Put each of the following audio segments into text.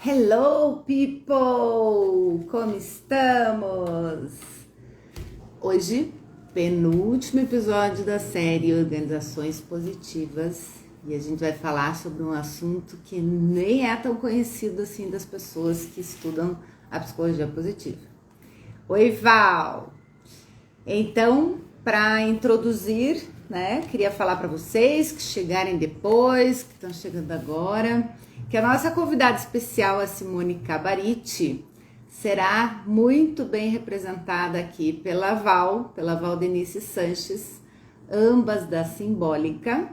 Hello, people! Como estamos? Hoje, penúltimo episódio da série Organizações Positivas, e a gente vai falar sobre um assunto que nem é tão conhecido assim das pessoas que estudam a psicologia positiva. Oi, Val! Então, para introduzir, queria falar para vocês que chegarem depois, que estão chegando agora, que a nossa convidada especial, a Simone Cabariti, será muito bem representada aqui pela Valdenice Sanches, ambas da Simbólica,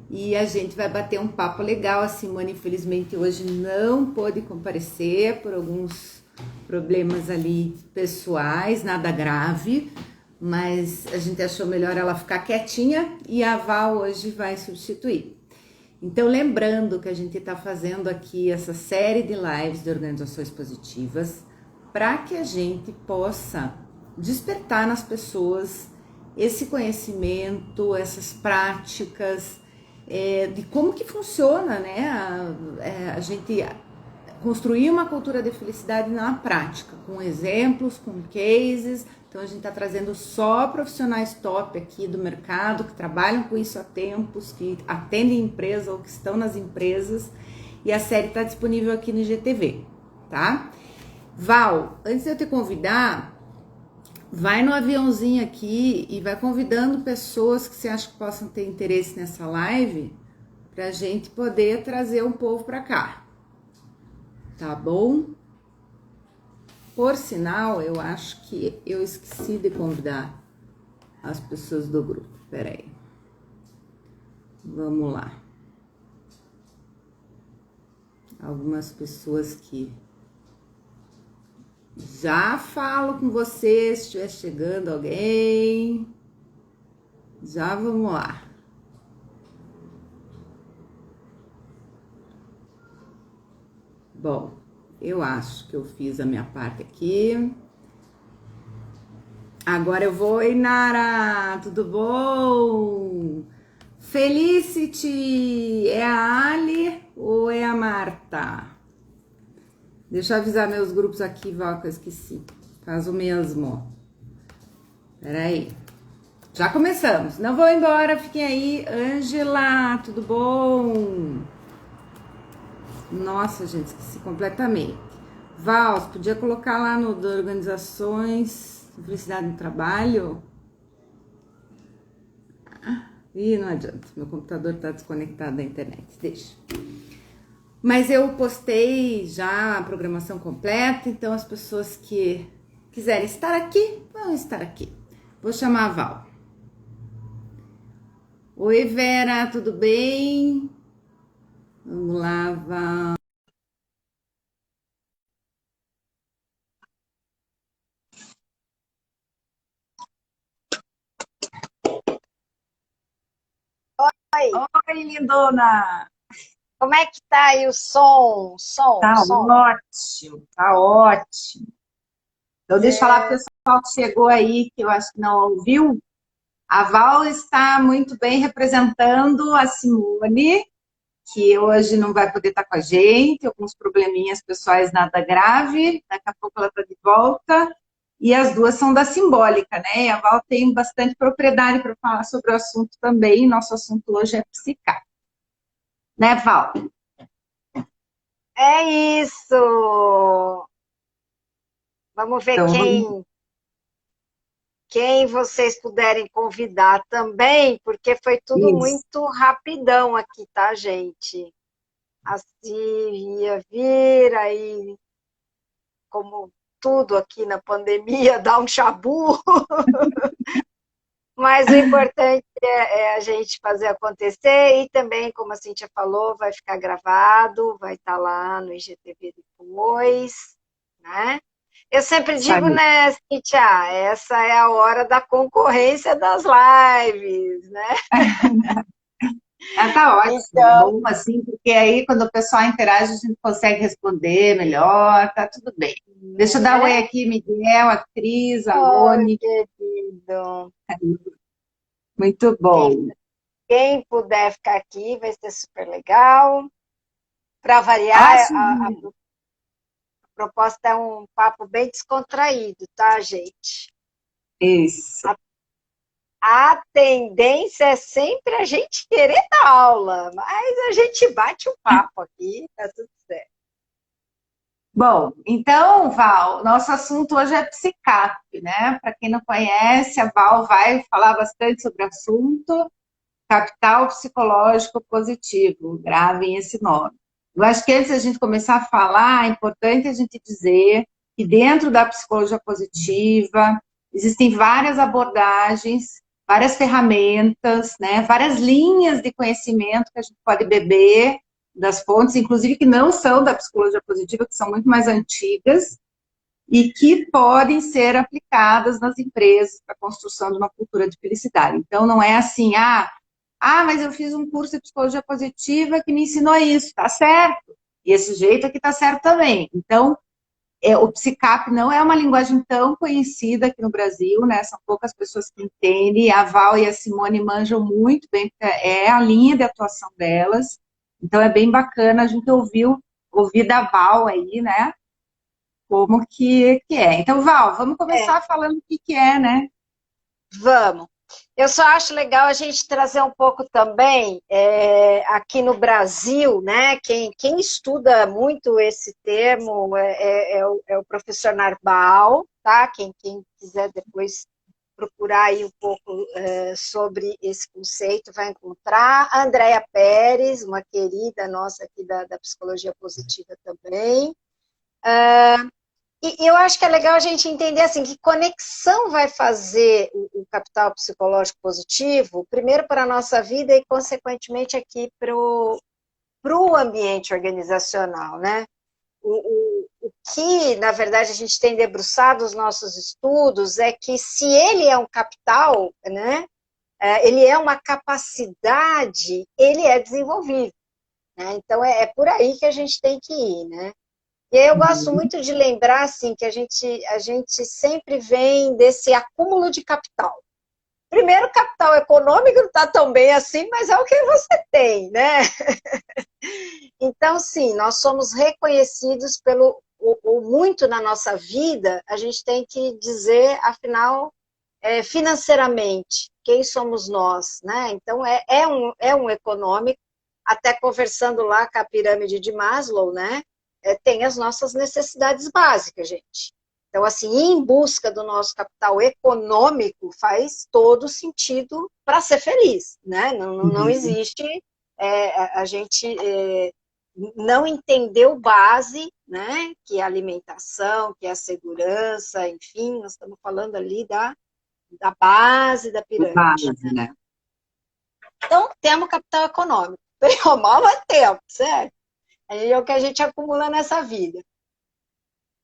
e a gente vai bater um papo legal. A Simone, infelizmente, hoje não pôde comparecer por alguns problemas ali pessoais, nada grave, mas a gente achou melhor ela ficar quietinha e a Val hoje vai substituir. Então, lembrando que a gente está fazendo aqui essa série de lives de organizações positivas para que a gente possa despertar nas pessoas esse conhecimento, essas práticas, de como que funciona, né? A gente construir uma cultura de felicidade na prática, com exemplos, com cases. Então a gente está trazendo só profissionais top aqui do mercado, que trabalham com isso há tempos, que atendem empresa ou que estão nas empresas, e a série está disponível aqui no IGTV, tá? Val, antes de eu te convidar, vai no aviãozinho aqui e vai convidando pessoas que você acha que possam ter interesse nessa live, para a gente poder trazer um povo para cá. Tá bom? Por sinal, eu acho que eu esqueci de convidar as pessoas do grupo. Peraí. Vamos lá. Algumas pessoas que já falo com você, se estiver chegando alguém. Já vamos lá. Bom, eu acho que eu fiz a minha parte aqui. Agora eu vou, Inara, tudo bom? Felicity, é a Ali ou é a Marta? Deixa eu avisar meus grupos aqui, Val, que eu esqueci. Faz o mesmo. Peraí. Já começamos. Não vou embora, fiquem aí. Ângela, tudo bom? Nossa, gente, esqueci completamente. Val, você podia colocar lá no de organizações de felicidade no trabalho? Ih, não adianta, meu computador tá desconectado da internet, deixa. Mas eu postei já a programação completa, então as pessoas que quiserem estar aqui, vão estar aqui. Vou chamar a Val. Oi, Vera, tudo bem? Vamos lá, Val. Oi, Oi, lindona! como é que tá aí o som? Som, Tá som. ótimo, tá ótimo. Então, deixa eu falar para o pessoal que chegou aí, que eu acho que não ouviu. A Val está muito bem representando a Simone, que hoje não vai poder estar com a gente, alguns probleminhas pessoais nada grave, daqui a pouco ela está de volta. E as duas são da Simbólica, né? E a Val tem bastante propriedade para falar sobre o assunto também. Nosso assunto hoje é psicar. Né, Val? É isso! Vamos ver Então, vamos... quem vocês puderem convidar também, porque foi tudo Isso. muito rapidão aqui, tá, gente? Assim, ia vir, aí, como tudo aqui na pandemia, dá um chabu, mas o importante é a gente fazer acontecer e também, como a Cíntia falou, vai ficar gravado, vai estar lá no IGTV depois, né? Eu sempre digo, Sabe? né, Cíntia, essa é a hora da concorrência das lives, né? Ah, tá ótimo, é Então, bom assim, porque aí quando o pessoal interage, a gente consegue responder melhor, tá tudo bem. Deixa eu dar um oi né? aqui, Miguel, a Cris, a Oi, Lone, querido. muito Quem, bom. quem puder ficar aqui vai ser super legal. Para Ó, variar, Silvina. proposta é um papo bem descontraído, tá, gente? Isso. A tendência é sempre a gente querer dar aula, mas a gente bate um papo aqui, tá tudo certo. Bom, então, Val, nosso assunto hoje é psicap, né? Para quem não conhece, a Val vai falar bastante sobre o assunto, capital psicológico positivo, gravem esse nome. Eu acho que antes da gente começar a falar, é importante a gente dizer que dentro da psicologia positiva existem várias abordagens, várias ferramentas, né? Várias linhas de conhecimento que a gente pode beber das fontes, inclusive que não são da psicologia positiva, que são muito mais antigas, e que podem ser aplicadas nas empresas para a construção de uma cultura de felicidade. Então, não é assim, mas eu fiz um curso de psicologia positiva que me ensinou isso, tá certo. E esse jeito aqui tá certo também. Então, o psicap não é uma linguagem tão conhecida aqui no Brasil, né? São poucas pessoas que entendem. A Val e a Simone manjam muito bem, porque é a linha de atuação delas. Então, é bem bacana a gente ouvir da Val aí, né? Como que é. Então, Val, vamos É, começar falando o que é, né? vamos. Eu só acho legal a gente trazer um pouco também, aqui no Brasil, né? Quem estuda muito esse termo é o professor Narbal, tá? Quem quiser depois procurar aí um pouco sobre esse conceito, vai encontrar. A Andréa Pérez, uma querida nossa aqui da Psicologia Positiva também. E eu acho que é legal a gente entender assim, que conexão vai fazer o capital psicológico positivo, primeiro para a nossa vida e, consequentemente, aqui para o ambiente organizacional, né? O que, na verdade, a gente tem debruçado os nossos estudos é que se ele é um capital, né, ele é uma capacidade, ele é desenvolvível. Né? Então, é por aí que a gente tem que ir, né? E aí eu gosto muito de lembrar assim, que a gente sempre vem desse acúmulo de capital. Primeiro, o capital econômico não está tão bem assim, mas é o que você tem, né? Então, sim, nós somos reconhecidos o muito na nossa vida, a gente tem que dizer, afinal, financeiramente, quem somos nós, né? Então, é um econômico, até conversando lá com a pirâmide de Maslow, né? Tem as nossas necessidades básicas, gente. Então, assim, ir em busca do nosso capital econômico faz todo sentido para ser feliz, né? Não existe a gente não entender o base, né? Que é a alimentação, que é a segurança, enfim, nós estamos falando ali da base da pirâmide. Base, né? Então, temos capital econômico. Bem ou mal, mas temos, certo? É o que a gente acumula nessa vida.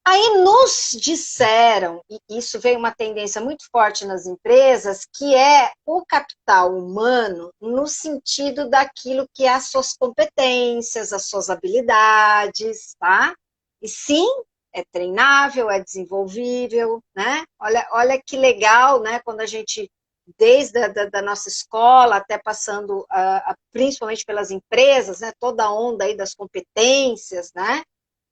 Aí nos disseram, e isso veio uma tendência muito forte nas empresas, que é o capital humano no sentido daquilo que é as suas competências, as suas habilidades, tá? E sim, é treinável, é desenvolvível, né? Olha que legal, né? Quando a gente, desde da nossa escola até passando principalmente pelas empresas, né? Toda a onda aí das competências, né?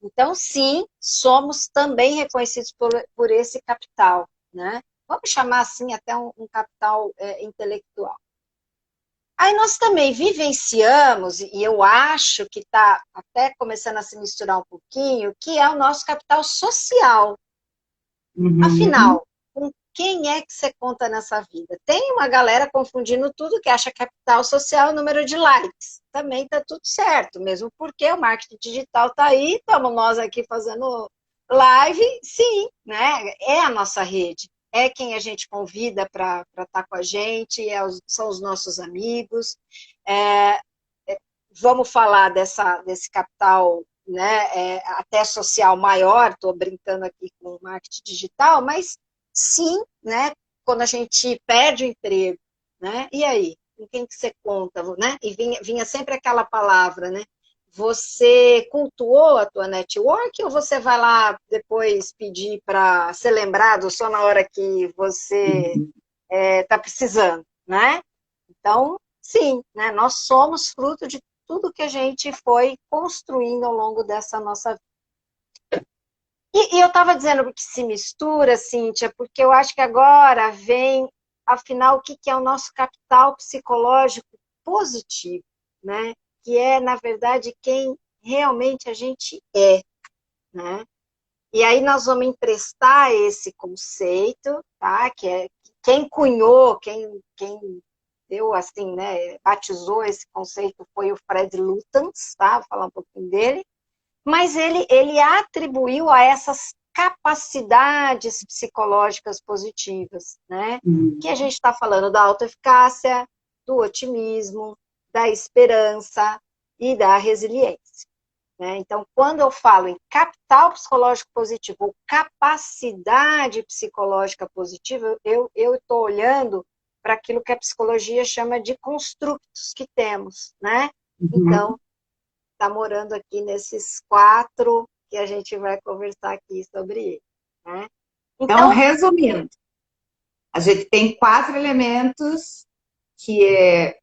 Então, sim, somos também reconhecidos por esse capital, né? Vamos chamar assim até um capital intelectual. Aí nós também vivenciamos, e eu acho que está até começando a se misturar um pouquinho, que é o nosso capital social. Uhum. Afinal, com quem é que você conta nessa vida? Tem uma galera confundindo tudo que acha capital social é o número de likes. Também está tudo certo, mesmo porque o marketing digital está aí, estamos nós aqui fazendo live, sim, né? É a nossa rede, é quem a gente convida para estar com a gente, são os nossos amigos. É, vamos falar desse capital, né, até social maior, estou brincando aqui com o marketing digital, mas sim, né, quando a gente perde o emprego, né, e aí? Com quem que você conta, né? E vinha sempre aquela palavra, né? Você cultuou a tua network ou você vai lá depois pedir para ser lembrado só na hora que você está precisando, né? Então, sim, né, nós somos fruto de tudo que a gente foi construindo ao longo dessa nossa vida. E eu estava dizendo que se mistura, Cíntia, porque eu acho que agora vem, afinal, o que é o nosso capital psicológico positivo, né? Que é, na verdade, quem realmente a gente é, né? E aí nós vamos emprestar esse conceito, tá? Que é quem cunhou, quem deu assim, né? Batizou esse conceito foi o Fred Luthans, tá? Vou falar um pouquinho dele. Mas ele atribuiu a essas capacidades psicológicas positivas, né? Que a gente está falando da autoeficácia, do otimismo, da esperança e da resiliência. Né? Então, quando eu falo em capital psicológico positivo ou capacidade psicológica positiva, eu estou olhando para aquilo que a psicologia chama de construtos que temos, né? Então, está morando aqui nesses 4 que a gente vai conversar aqui sobre ele. Né? Então, Então, resumindo, a gente tem 4 elementos que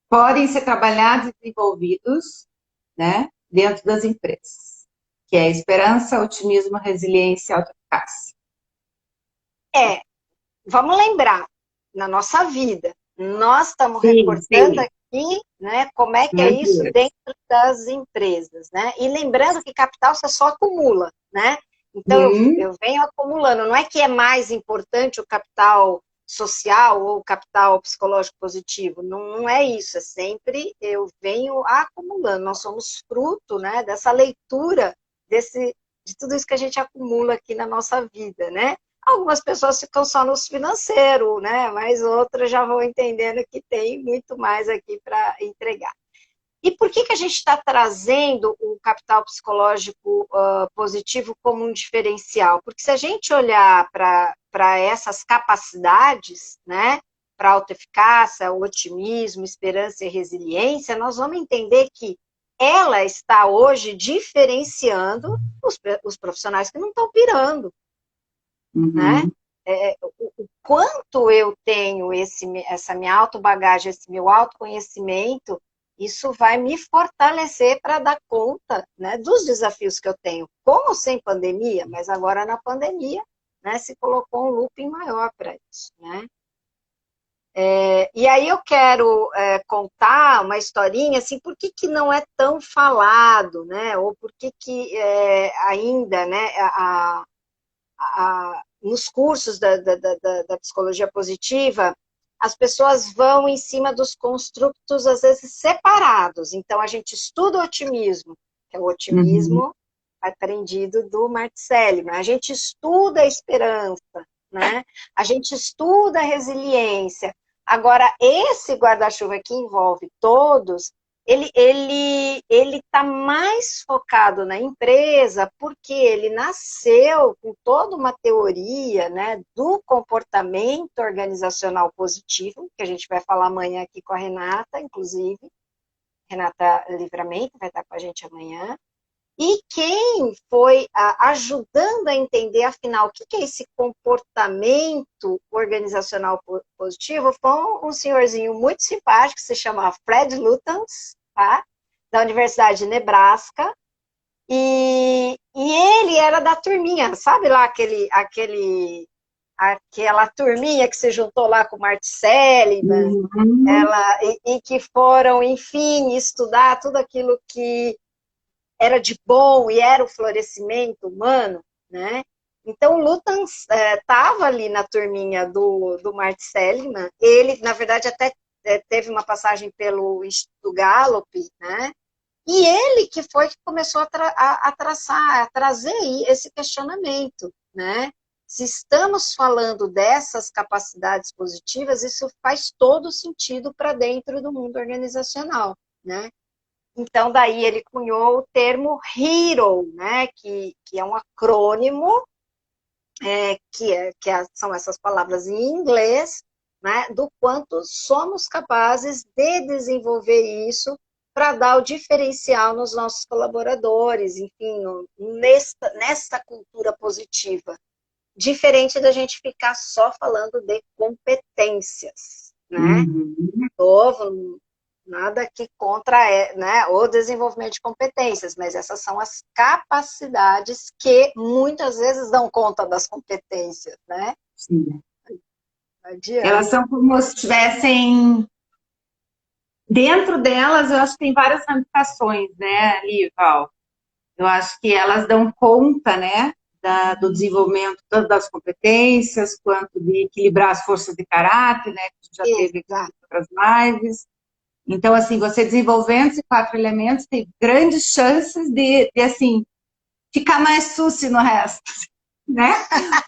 podem ser trabalhados e desenvolvidos, né, dentro das empresas, que é esperança, otimismo, resiliência e autoeficácia. vamos lembrar, na nossa vida, nós estamos Sim, recortando sim. aqui, né, como é que é Meu isso Deus. dentro das empresas, né? E lembrando que capital você só acumula, né? Então eu venho acumulando, não é que é mais importante o capital social ou o capital psicológico positivo, não é isso, é sempre eu venho acumulando, nós somos fruto, né, dessa leitura de tudo isso que a gente acumula aqui na nossa vida, né? Algumas pessoas ficam só no financeiro, né? Mas outras já vão entendendo que tem muito mais aqui para entregar. E por que a gente está trazendo o capital psicológico positivo como um diferencial? Porque se a gente olhar para essas capacidades, né? Para autoeficácia, otimismo, esperança e resiliência, nós vamos entender que ela está hoje diferenciando os profissionais que não estão pirando, né? Uhum. O quanto eu tenho essa minha autobagagem, esse meu autoconhecimento, isso vai me fortalecer para dar conta, né, dos desafios que eu tenho, como sem pandemia, mas agora na pandemia, né, se colocou um looping maior para isso, né? E aí eu quero contar uma historinha, assim, por que não é tão falado, né? Ou por que ainda, né, nos cursos da psicologia positiva, as pessoas vão em cima dos construtos, às vezes, separados. Então, a gente estuda o otimismo, que é o Uhum. otimismo aprendido do Martin Seligman. A gente estuda a esperança, né? A gente estuda a resiliência. Agora, esse guarda-chuva que envolve todos, ele está mais focado na empresa porque ele nasceu com toda uma teoria, né, do comportamento organizacional positivo, que a gente vai falar amanhã aqui com a Renata, inclusive, Renata Livramento vai estar com a gente amanhã, e quem foi ajudando a entender, afinal, o que é esse comportamento organizacional positivo foi um senhorzinho muito simpático, que se chama Fred Luthans, tá? Da Universidade de Nebraska, e ele era da turminha, sabe lá aquela turminha que se juntou lá com o Martin Seligman, Uhum. e que foram, enfim, estudar tudo aquilo que era de bom e era o florescimento humano, né? Então, o Luthans estava ali na turminha do Martin Seligman. Ele, na verdade, até teve uma passagem pelo Instituto Gallup, né? E ele que foi que começou a traçar, a trazer esse questionamento, né? Se estamos falando dessas capacidades positivas, isso faz todo sentido para dentro do mundo organizacional, né? Então, daí ele cunhou o termo HERO, né? Que é um acrônimo, são essas palavras em inglês, né? Do quanto somos capazes de desenvolver isso para dar o diferencial nos nossos colaboradores, enfim, nesta cultura positiva. Diferente da gente ficar só falando de competências, né? Uhum. Novo, nada que contra, né, o desenvolvimento de competências, mas essas são as capacidades que muitas vezes dão conta das competências, né? Sim. Não adianta. Elas são como se estivessem dentro delas, eu acho que tem várias ramificações, né, ali, Val? Eu acho que elas dão conta, né, do desenvolvimento tanto das competências, quanto de equilibrar as forças de caráter, né, que a gente já teve aqui Exato. em outras lives. Então, assim, você desenvolvendo esses 4 elementos, tem grandes chances assim, ficar mais suci no resto, né?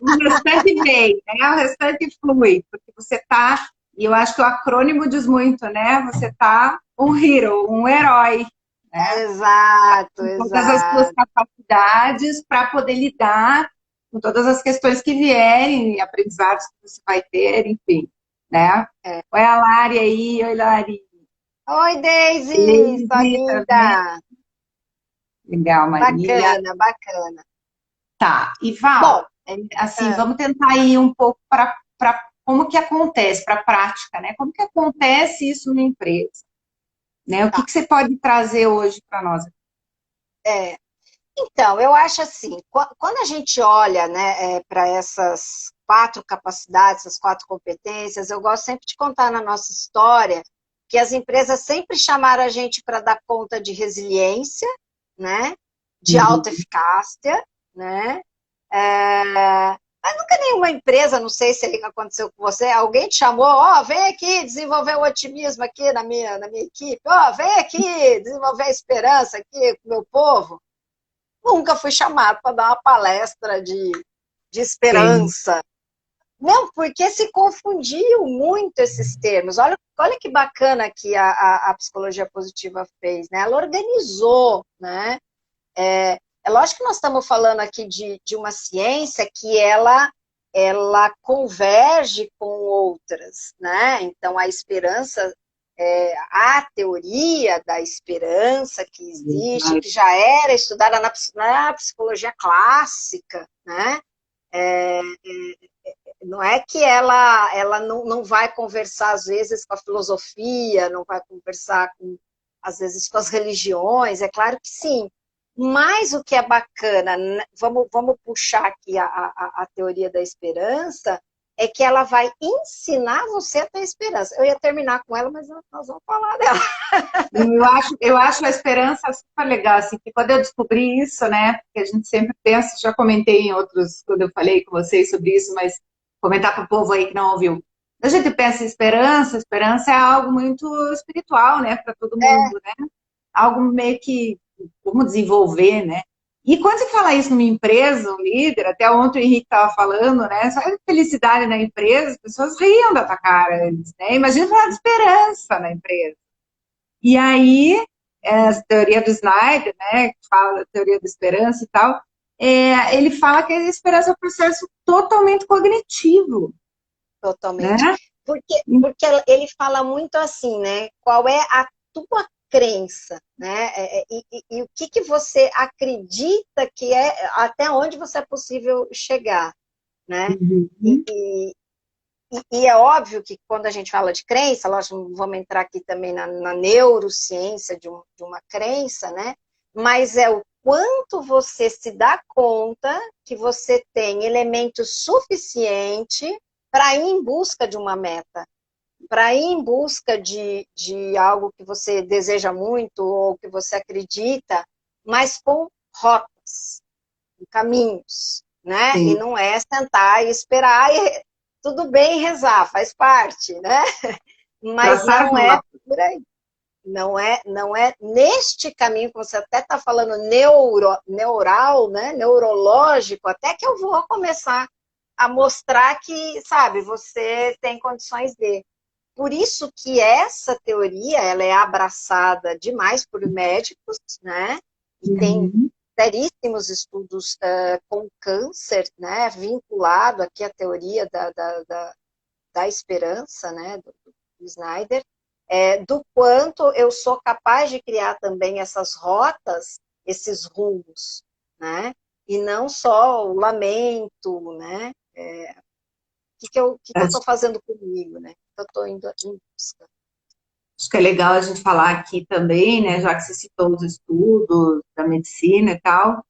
O restante vem, né? O restante flui, porque você tá, e eu acho que o acrônimo diz muito, né? Você tá um hero, um herói, né? Exato, Com todas as suas exato. capacidades para poder lidar com todas as questões que vierem, aprendizados que você vai ter, enfim, né? É. Oi, a Lari aí, oi, Lari. Oi, Daisy, sua Daisy, tá vendo? linda. Legal, Marília. Bacana, bacana. Tá, e Val, Bom, assim, vamos tentar ir um pouco para como que acontece, para a prática, né? Como que acontece isso na empresa, né? O que tá. que você pode trazer hoje para nós? É, então, eu acho assim, quando a gente olha, né, para essas 4 capacidades, essas 4 competências, eu gosto sempre de contar na nossa história que as empresas sempre chamaram a gente para dar conta de resiliência, né, de Uhum. alta eficácia, né, mas nunca nenhuma empresa, não sei se aconteceu com você, alguém te chamou, ó, vem aqui desenvolver o otimismo aqui na minha equipe, ó, vem aqui desenvolver a esperança aqui com o meu povo. Nunca fui chamado para dar uma palestra de Sim. esperança. Não, porque se confundiam muito esses termos. Olha que bacana que a psicologia positiva fez, né? Ela organizou, né? É lógico que nós estamos falando aqui de uma ciência que ela converge com outras, né? Então, a esperança, a teoria da esperança que existe, que já era estudada na psicologia clássica, né? É, não é que ela não vai conversar, às vezes, com a filosofia, não vai conversar, às vezes, com as religiões, é claro que sim. Mas o que é bacana, vamos puxar aqui a teoria da esperança, é que ela vai ensinar você a ter esperança. Eu ia terminar com ela, mas nós vamos falar dela. Eu acho a esperança super legal, assim, que quando eu descobri isso, né, porque a gente sempre pensa, já comentei em outros, quando eu falei com vocês sobre isso, mas comentar para o povo aí que não ouviu. A gente pensa em esperança, esperança é algo muito espiritual, né, para todo É, mundo, né? Algo meio que como desenvolver, né? E quando você fala isso numa empresa, um líder, até ontem o Henrique estava falando, né? Só a felicidade na empresa, as pessoas riam da tua cara antes, né? Imagina falar de esperança na empresa. E aí, a teoria do Snyder, né, que fala da teoria da esperança e tal, ele fala que a esperança é um processo totalmente cognitivo, né? totalmente. Porque ele fala muito assim, né? Qual é a tua crença, né? E o que você acredita que é, até onde você é possível chegar, né? E, Uhum. e, e é óbvio que quando a gente fala de crença, lógico, vamos entrar aqui também na neurociência de uma crença, né? Mas é o quanto você se dá conta que você tem elementos suficientes para ir em busca de uma meta, para ir em busca de algo que você deseja muito ou que você acredita, mas com rotas, com caminhos, né? E Sim. não é sentar e esperar e tudo bem rezar, faz parte, né? Mas Traçar não é rota. por aí. Não é neste caminho que você até está falando neural, né? Neurológico, até que eu vou começar a mostrar que, sabe, você tem condições de. Por isso que essa teoria ela é abraçada demais por médicos, né? E tem Uhum. seríssimos estudos com câncer, né? Vinculado aqui à teoria da esperança, né? Do Snyder, do quanto eu sou capaz de criar também essas rotas, esses rumos, né? E não só o lamento, né? Que eu estou fazendo comigo, né? Que eu estou indo em busca. acho que é legal a gente falar aqui também, né, já que você citou os estudos da medicina e tal,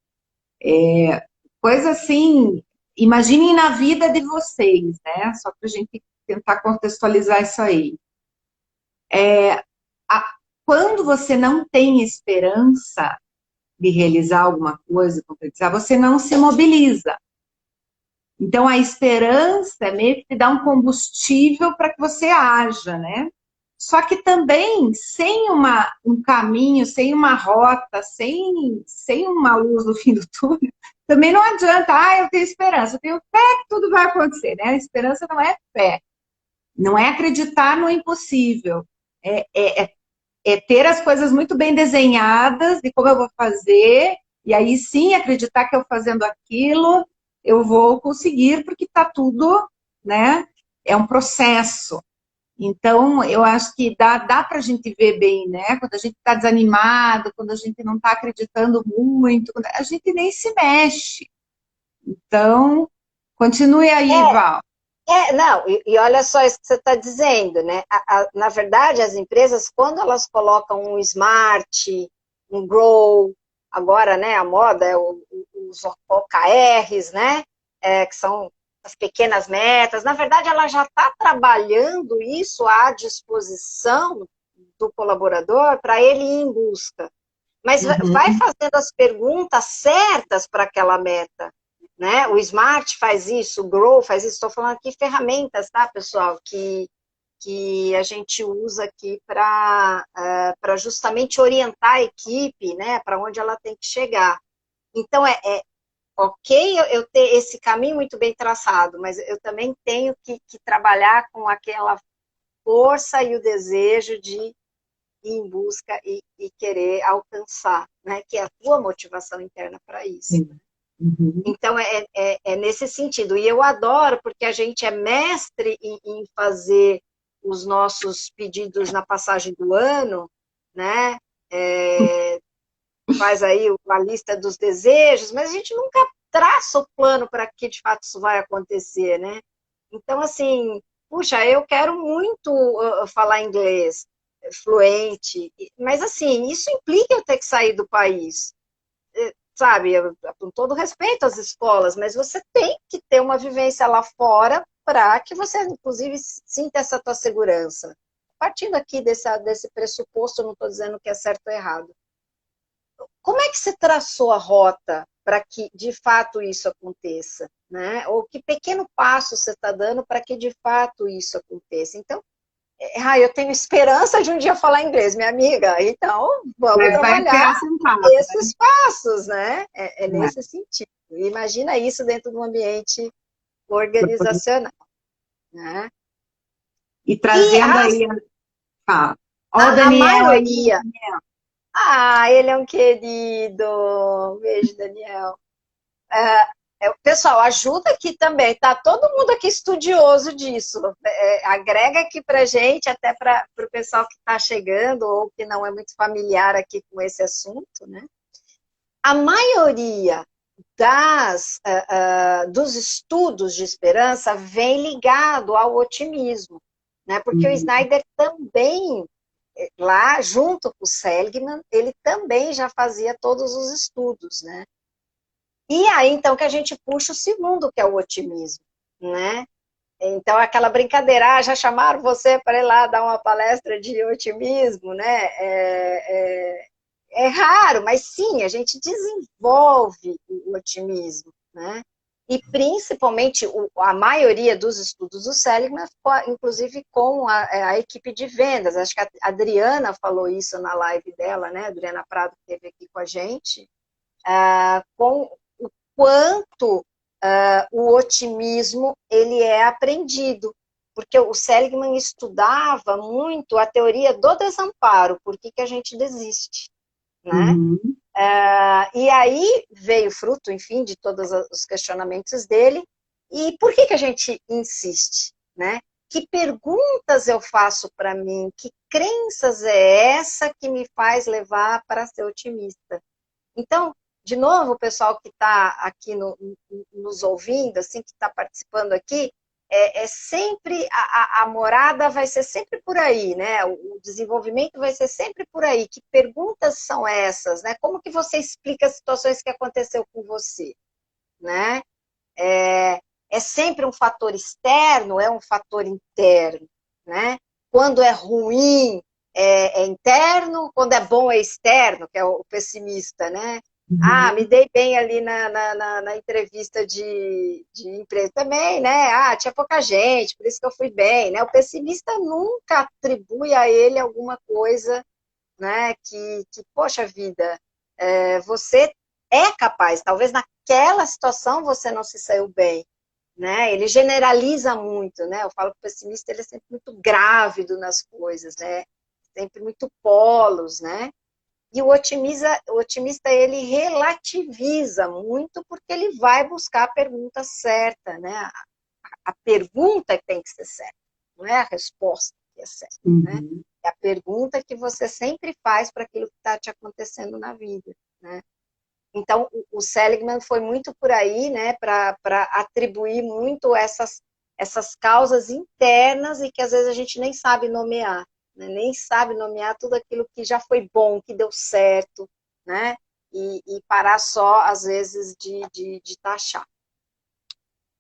coisa assim, imaginem na vida de vocês, né, só para a gente tentar contextualizar isso aí. A- Quando você não tem esperança de realizar alguma coisa, concretizar, você não se mobiliza. Então, a esperança é meio que te dá um combustível para que você haja, né? Só que também, sem um caminho, sem uma rota, sem uma luz no fim do túnel, também não adianta, eu tenho esperança, eu tenho fé que tudo vai acontecer, né? A esperança não é fé, não é acreditar no impossível, é, é, é é ter as coisas muito bem desenhadas de como eu vou fazer, e aí sim acreditar que eu fazendo aquilo eu vou conseguir, porque está tudo, né? É um processo. Então, eu acho que dá para a gente ver bem, né? Quando a gente está desanimado, quando a gente não está acreditando muito, a gente nem se mexe. Então, continue aí, Val. Não, e olha só isso que você está dizendo, né? Na verdade, as empresas, quando elas colocam um smart, um grow, agora, né, a moda é os OKRs, né? Que são as pequenas metas. Na verdade, ela já está trabalhando isso à disposição do colaborador para ele ir em busca. Mas vai Uhum. fazendo as perguntas certas para aquela meta, né? O Smart faz isso, o Grow faz isso. Estou falando aqui ferramentas, tá, pessoal? Que a gente usa aqui para justamente orientar a equipe, né? Para onde ela tem que chegar. Então, ok eu ter esse caminho muito bem traçado, mas eu também tenho que trabalhar com aquela força e o desejo de ir em busca e querer alcançar, né? Que é a tua motivação interna para isso. Sim. Uhum. Então, é nesse sentido. E eu adoro, porque a gente é mestre em fazer os nossos pedidos na passagem do ano, né? Faz aí a lista dos desejos, mas a gente nunca traça o plano para que de fato isso vai acontecer, né? Então, assim, puxa, eu quero muito falar inglês fluente, mas assim, isso implica eu ter que sair do país, sabe? Com todo respeito às escolas, mas você tem que ter uma vivência lá fora para que você, inclusive, sinta essa tua segurança. Partindo aqui desse pressuposto, eu não estou dizendo que é certo ou errado. Como é que você traçou a rota para que de fato isso aconteça, né? Ou que pequeno passo você está dando para que de fato isso aconteça? Então, eu tenho esperança de um dia falar inglês, minha amiga. Então, vamos Vai ser trabalhar assentado, esses passos, né? É né? nesse sentido. Imagina isso dentro de um ambiente organizacional, né? E E trazendo aí, fala. Ó, o a Daniel aí. maioria, ele é um querido. Beijo, Daniel. Pessoal, ajuda aqui também, tá? Todo mundo aqui estudioso disso. Agrega aqui pra gente, até para o pessoal que está chegando ou que não é muito familiar aqui com esse assunto, né? A maioria dos estudos de esperança vem ligado ao otimismo, né? Porque o Uhum. Snyder também, lá junto com o Seligman, ele também já fazia todos os estudos, né? E aí, então, que a gente puxa o segundo, que é o otimismo, né? Então, aquela brincadeira, já chamaram você para ir lá dar uma palestra de otimismo, né? É raro, mas sim, a gente desenvolve o otimismo, né? E principalmente a maioria dos estudos do Seligman, inclusive com a equipe de vendas. Acho que a Adriana falou isso na live dela, né? A Adriana Prado que esteve aqui com a gente, com o quanto o otimismo ele é aprendido. Porque o Seligman estudava muito a teoria do desamparo, por que a gente desiste, né? Uhum. E aí veio fruto, enfim, de todos os questionamentos dele. E por que a gente insiste, né? Que perguntas eu faço para mim? Que crenças é essa que me faz levar para ser otimista? Então, de novo, o pessoal que está aqui nos ouvindo, assim, que está participando aqui, é sempre, a morada vai ser sempre por aí, né? O desenvolvimento vai ser sempre por aí. Que perguntas são essas, né? Como que você explica as situações que aconteceu com você, né? É sempre um fator externo, é um fator interno, né? Quando é ruim, é interno, quando é bom, é externo, que é o pessimista, né? Ah, me dei bem ali na entrevista de emprego também, né? Ah, tinha pouca gente, por isso que eu fui bem, né? O pessimista nunca atribui a ele alguma coisa, né? Que poxa vida, você é capaz, talvez naquela situação você não se saiu bem, né? Ele generaliza muito, né? Eu falo que o pessimista ele é sempre muito grávido nas coisas, né? Sempre muito polos, né? E o otimista ele relativiza muito porque ele vai buscar a pergunta certa, né? A pergunta que tem que ser certa, não é a resposta que é certa, né? É a pergunta que você sempre faz para aquilo que está te acontecendo na vida, né? Então, o Seligman foi muito por aí, né, para atribuir muito essas causas internas e que às vezes a gente nem sabe nomear, né? Nem sabe nomear tudo aquilo que já foi bom, que deu certo, né? E parar só, às vezes, de taxar.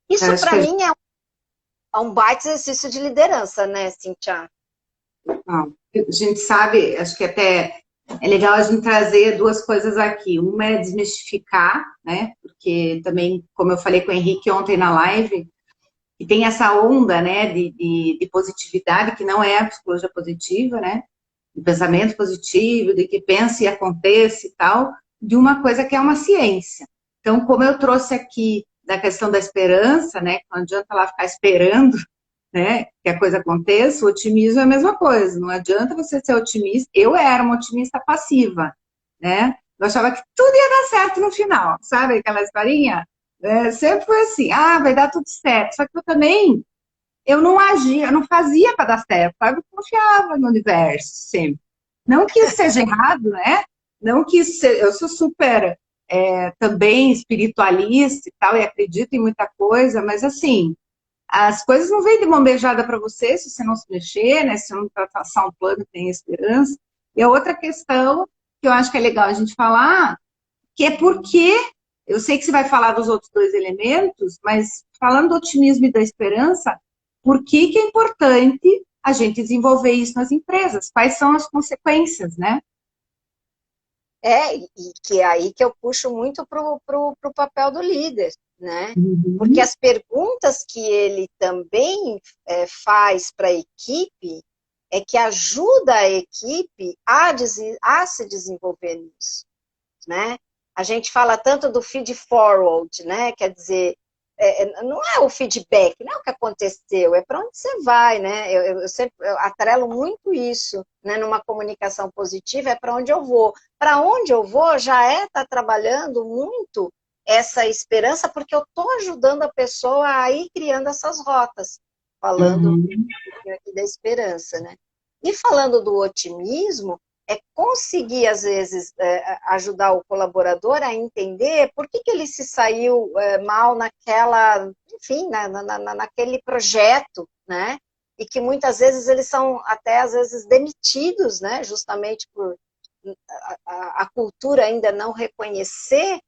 Isso, Acho para que mim, é um baita exercício de liderança, né, Cíntia? a gente sabe, acho que até é legal a gente trazer duas coisas aqui. Uma é desmistificar, né? Porque também, como eu falei com o Henrique ontem na live, e tem essa onda, né, de positividade, que não é a psicologia positiva, né? De pensamento positivo, de que pense e aconteça e tal, de uma coisa que é uma ciência. Então, como eu trouxe aqui da questão da esperança, né? Que não adianta lá ficar esperando, né, que a coisa aconteça, o otimismo é a mesma coisa. Não adianta você ser otimista. Eu era uma otimista passiva, né? Eu achava que tudo ia dar certo no final, sabe aquela historinha? Sempre foi assim, vai dar tudo certo. Só que eu também, eu não agia, eu não fazia para dar certo, sabe? Eu confiava no universo sempre. Não que isso seja errado, né? Não que isso seja, eu sou super também espiritualista e tal, e acredito em muita coisa, mas assim, as coisas não vêm de mão beijada para você se você não se mexer, né? Se você não traçar um plano que tem esperança. E a outra questão que eu acho que é legal a gente falar, que é porque, eu sei que você vai falar dos outros dois elementos, mas falando do otimismo e da esperança, por que que é importante a gente desenvolver isso nas empresas? Quais são as consequências, né? E que é aí que eu puxo muito pro papel do líder, né? Porque Uhum. as perguntas que ele também faz para a equipe é que ajuda a equipe a se desenvolver nisso, né? A gente fala tanto do feed forward, né? Quer dizer, não é o feedback, não é o que aconteceu, é para onde você vai, né? Eu sempre atrelo muito isso, né? Numa comunicação positiva, é para onde eu vou. Para onde eu vou já estar trabalhando muito essa esperança, porque eu estou ajudando a pessoa a ir criando essas rotas, falando Uhum. um pouquinho aqui da esperança, né? E falando do otimismo, é conseguir, às vezes, ajudar o colaborador a entender por que ele se saiu mal naquela, enfim, naquele projeto, né? E que muitas vezes eles são até, às vezes, demitidos, né? Justamente por a cultura ainda não reconhecer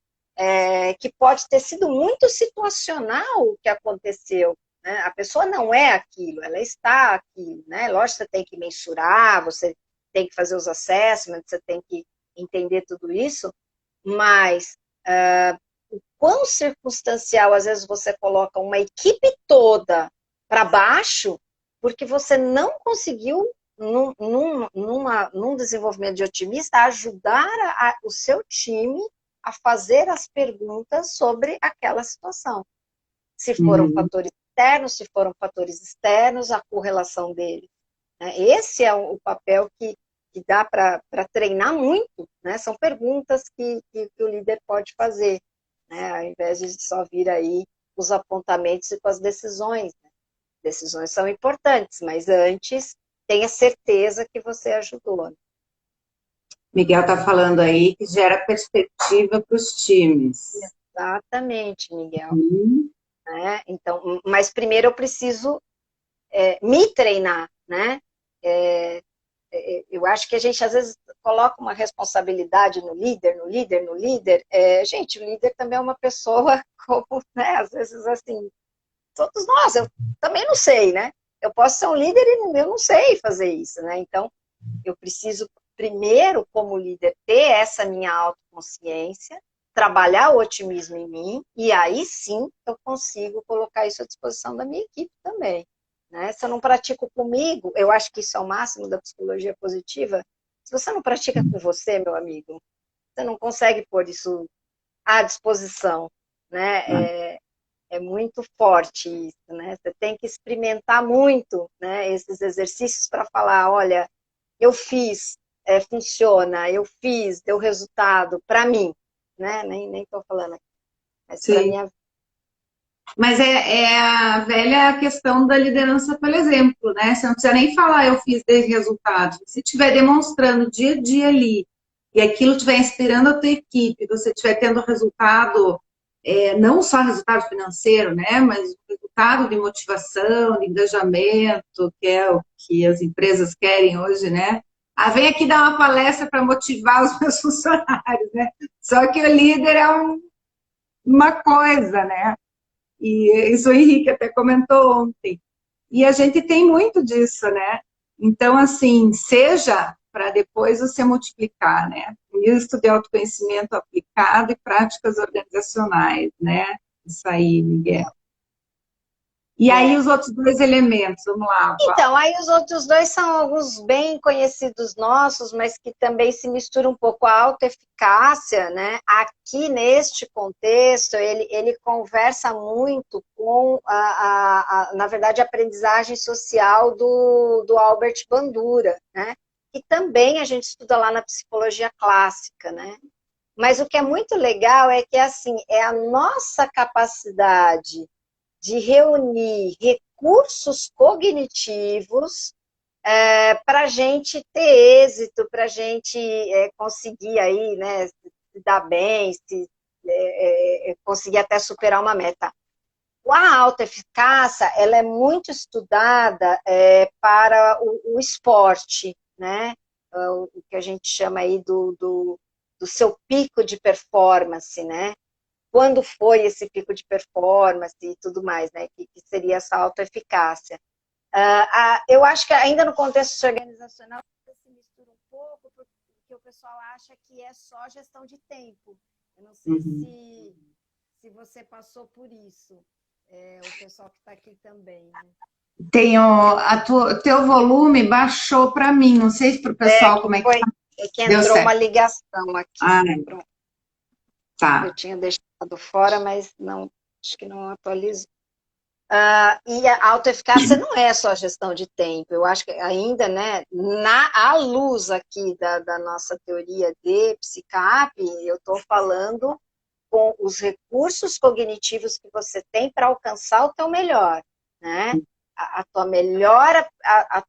que pode ter sido muito situacional o que aconteceu, né? A pessoa não é aquilo, ela está aquilo, né? Lógico que você tem que mensurar, você tem que fazer os assessments, você tem que entender tudo isso, mas o quão circunstancial, às vezes, você coloca uma equipe toda para baixo, porque você não conseguiu, num desenvolvimento de otimista, ajudar o seu time a fazer as perguntas sobre aquela situação. Se foram Uhum. fatores internos, se foram fatores externos, a correlação deles, né? Esse é o papel que dá para treinar muito, né? São perguntas que o líder pode fazer, né? Ao invés de só vir aí os apontamentos e com as decisões, né? Decisões são importantes, mas antes tenha certeza que você ajudou, né? Miguel está falando aí que gera perspectiva para os times. Exatamente, Miguel. Uhum. né? Então, mas primeiro eu preciso me treinar, né? Eu acho que a gente às vezes coloca uma responsabilidade no líder, no líder, no líder. Gente, o líder também é uma pessoa como, né? Às vezes assim, todos nós, eu também não sei, né? Eu posso ser um líder e eu não sei fazer isso, né? Então, eu preciso primeiro, como líder, ter essa minha autoconsciência, trabalhar o otimismo em mim, e aí sim eu consigo colocar isso à disposição da minha equipe também. Né? Se eu não pratico comigo, eu acho que isso é o máximo da psicologia positiva. Se você não pratica com você, meu amigo, você não consegue pôr isso à disposição. Né? É muito forte isso, né? Você tem que experimentar muito, né, esses exercícios para falar, olha, eu fiz, funciona, eu fiz, deu resultado para mim, né? Nem estou falando aqui, mas para Sim. minha vida. Mas é a velha questão da liderança pelo exemplo, né? Você não precisa nem falar eu fiz desse resultado. Se estiver demonstrando dia a dia ali, e aquilo estiver inspirando a tua equipe, você estiver tendo resultado, não só resultado financeiro, né? Mas resultado de motivação, de engajamento, que é o que as empresas querem hoje, né? Ah, vem aqui dar uma palestra para motivar os meus funcionários, né? Só que o líder é uma coisa, né? E isso o Henrique até comentou ontem. E a gente tem muito disso, né? Então, assim, seja para depois você multiplicar, né? Misto de autoconhecimento aplicado e práticas organizacionais, né? Isso aí, Miguel. E aí os outros dois elementos, vamos lá, Val. Então, aí os outros dois são alguns bem conhecidos nossos, mas que também se mistura um pouco a autoeficácia, né? Aqui neste contexto, ele conversa muito com, na verdade, a aprendizagem social do Albert Bandura, né? Que também a gente estuda lá na psicologia clássica, né? Mas o que é muito legal é que, assim, é a nossa capacidade de reunir recursos cognitivos para a gente ter êxito, para a gente conseguir aí, né, se dar bem, conseguir até superar uma meta. A autoeficácia, ela é muito estudada para o esporte, né? O que a gente chama aí do seu pico de performance, né? Quando foi esse pico de performance e tudo mais, né? Que seria essa autoeficácia. Eu acho que ainda no contexto organizacional se mistura um pouco, porque o pessoal acha que é só gestão de tempo. Eu não sei se você passou por isso, o pessoal que está aqui também. Né? Teu volume baixou para mim, não sei se para o pessoal como é que foi, tá. que Deu entrou uma certo. ligação aqui. Ah, Pronto. Eu tá. tinha deixado fora, mas não, acho que não atualizou. E a autoeficácia não é só gestão de tempo, eu acho que ainda, né, à luz aqui da nossa teoria de psicap, eu estou falando com os recursos cognitivos que você tem para alcançar o teu melhor, né? A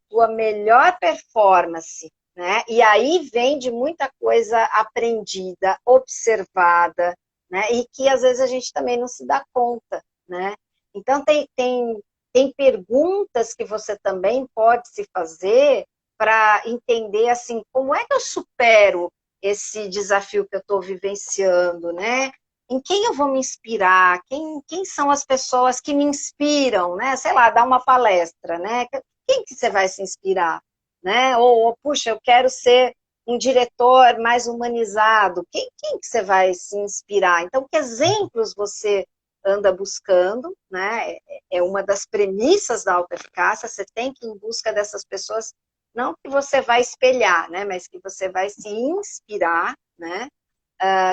tua melhor performance, né? E aí vem de muita coisa aprendida, observada, né? E que às vezes a gente também não se dá conta, né? Então tem perguntas que você também pode se fazer para entender assim, como é que eu supero esse desafio que eu estou vivenciando, né? Em quem eu vou me inspirar? Quem são as pessoas que me inspiram, né? Sei lá, dar uma palestra, né? Quem que você vai se inspirar, né? Ou puxa, eu quero ser um diretor mais humanizado. Quem que você vai se inspirar? Então, que exemplos você anda buscando, né? É uma das premissas da autoeficácia, você tem que ir em busca dessas pessoas, não que você vai espelhar, né? Mas que você vai se inspirar, né?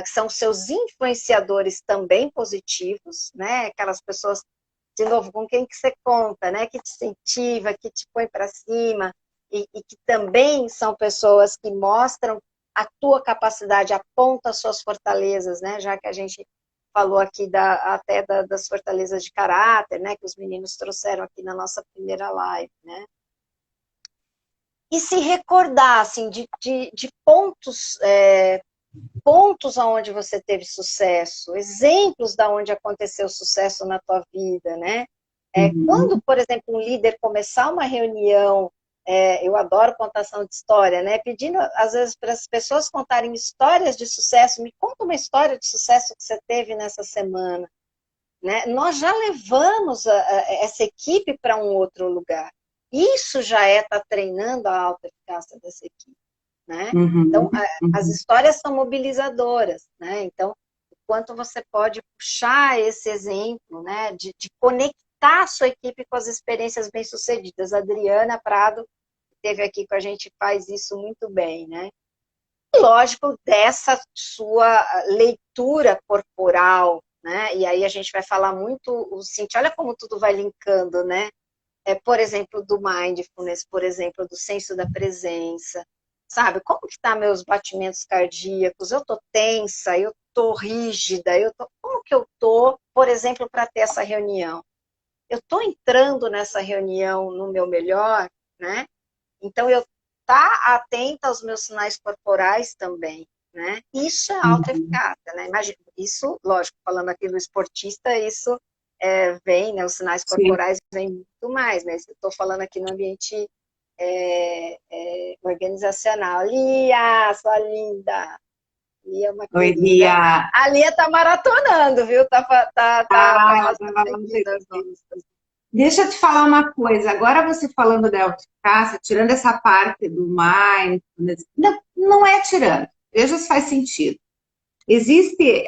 Que são seus influenciadores também positivos, né? Aquelas pessoas, de novo, com quem que você conta, né? Que te incentiva, que te põe para cima, e que também são pessoas que mostram a tua capacidade, aponta as suas fortalezas, né? Já que a gente falou aqui até das fortalezas de caráter, né? Que os meninos trouxeram aqui na nossa primeira live, né? E se recordar, assim, de pontos pontos onde você teve sucesso, exemplos da onde aconteceu sucesso na tua vida, né? Quando, por exemplo, um líder começar uma reunião, eu adoro contação de história, né? Pedindo, às vezes, para as pessoas contarem histórias de sucesso, me conta uma história de sucesso que você teve nessa semana, né? Nós já levamos essa equipe para um outro lugar. Isso já estar treinando a alta eficácia dessa equipe, né? Então, as histórias são mobilizadoras, né? Então, o quanto você pode puxar esse exemplo, né? De conectar a sua equipe com as experiências bem-sucedidas. A Adriana Prado, que esteve aqui com a gente, faz isso muito bem, né? E, lógico, dessa sua leitura corporal, né? E aí a gente vai falar muito, o Cintia, olha como tudo vai linkando, né? Por exemplo, do mindfulness, por exemplo, do senso da presença, sabe? Como que tá meus batimentos cardíacos? Eu tô tensa, eu tô rígida, como que eu tô, por exemplo, para ter essa reunião? Eu tô entrando nessa reunião no meu melhor, né? Então, eu tá atenta aos meus sinais corporais também, né? Isso é alta eficácia, né? Imagina, isso, lógico, falando aqui do esportista, isso vem, né? Os sinais corporais vêm muito mais, mas eu estou falando aqui no ambiente organizacional. Lia, sua linda! Lia é uma Oi, querida. Bia. A Lia tá maratonando, viu? Tá Ah, fazendo seguidas, nossas. deixa eu te falar uma coisa. Agora você falando da autoeficácia, tirando essa parte do mindfulness, não, não é tirando. Veja se faz sentido. Existe,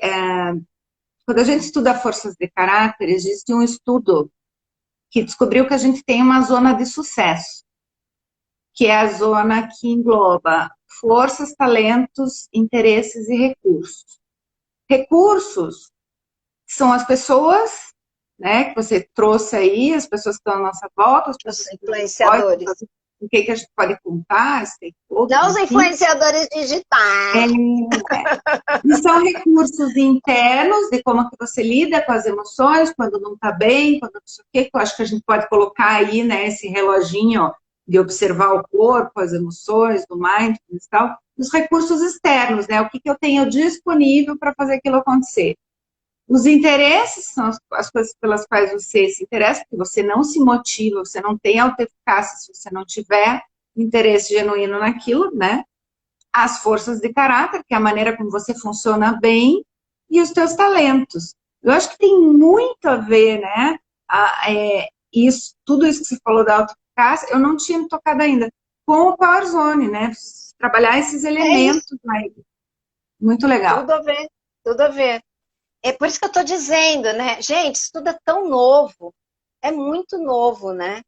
quando a gente estuda forças de caráter, existe um estudo que descobriu que a gente tem uma zona de sucesso, que é a zona que engloba forças, talentos, interesses e recursos. Recursos são as pessoas, né, que você trouxe aí, as pessoas que estão à nossa volta, as Os pessoas que influenciadores. com quem que a gente pode contar, Não stakeholders, os enfim. influenciadores digitais. E são recursos internos de como que você lida com as emoções, quando não está bem, quando não sei o quê, que eu acho que a gente pode colocar aí, né, esse reloginho de observar o corpo, as emoções, do mindfulness e tal. Os recursos externos, né, o que eu tenho disponível para fazer aquilo acontecer. Os interesses são as coisas pelas quais você se interessa, porque você não se motiva, você não tem autoeficácia se você não tiver interesse genuíno naquilo, né? As forças de caráter, que é a maneira como você funciona bem, e os teus talentos. Eu acho que tem muito a ver, né? Tudo isso que você falou da autoeficácia, eu não tinha tocado ainda, com o Power Zone, né? Trabalhar esses É isso, elementos aí. Muito legal. tudo a ver, tudo a ver. É por isso que eu estou dizendo, né? Gente, isso tudo é tão novo, é muito novo, né?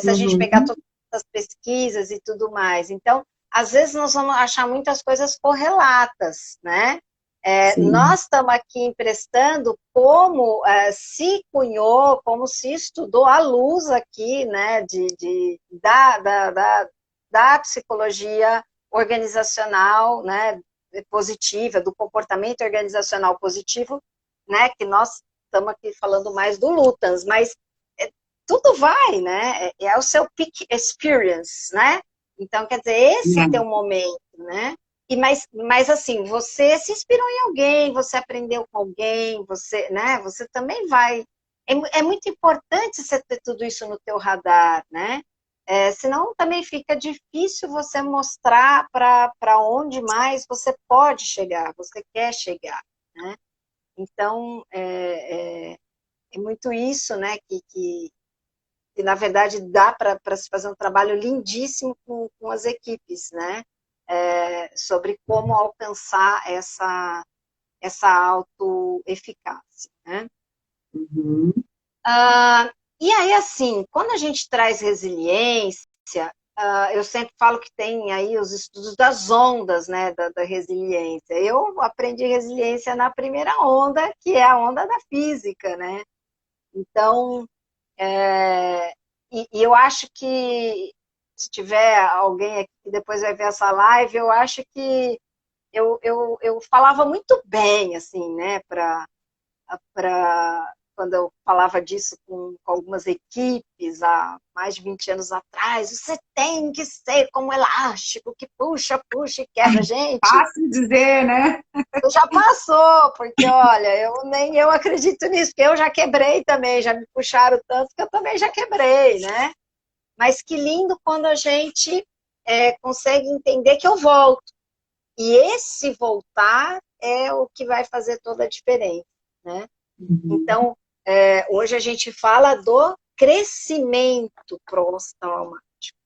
Se a gente pegar Uhum. todas as pesquisas e tudo mais. Então, às vezes nós vamos achar muitas coisas correlatas, né? Sim. Nós estamos aqui emprestando como se cunhou, como se estudou à luz aqui, né? Da psicologia organizacional, né? Positiva, do comportamento organizacional positivo, né? Que nós estamos aqui falando mais do Lutans, mas tudo vai, né? É o seu peak experience, né? Então, quer dizer, esse é teu momento, né? Mas assim, você se inspirou em alguém, você aprendeu com alguém, você, né? Você também vai. É muito importante você ter tudo isso no teu radar, né? Senão também fica difícil você mostrar para onde mais você pode chegar, você quer chegar, né? Então, é muito isso, né, que na verdade dá para se fazer um trabalho lindíssimo com as equipes, né? Sobre como alcançar essa autoeficácia, né? Uhum. E aí, assim, quando a gente traz resiliência, eu sempre falo que tem aí os estudos das ondas, né, da resiliência. Eu aprendi resiliência na primeira onda, que é a onda da física, né? Então, e eu acho que se tiver alguém aqui que depois vai ver essa live, eu acho que eu falava muito bem, assim, né, para quando eu falava disso com algumas equipes há mais de 20 anos atrás, você tem que ser como elástico, que puxa, puxa e quebra. Gente, Fácil dizer, né? já passou, porque olha, nem eu acredito nisso, porque eu já quebrei também, já me puxaram tanto que eu também já quebrei, né? Mas que lindo quando a gente consegue entender que eu volto. E esse voltar é o que vai fazer toda a diferença, né? Então, hoje a gente fala do crescimento pós-traumático,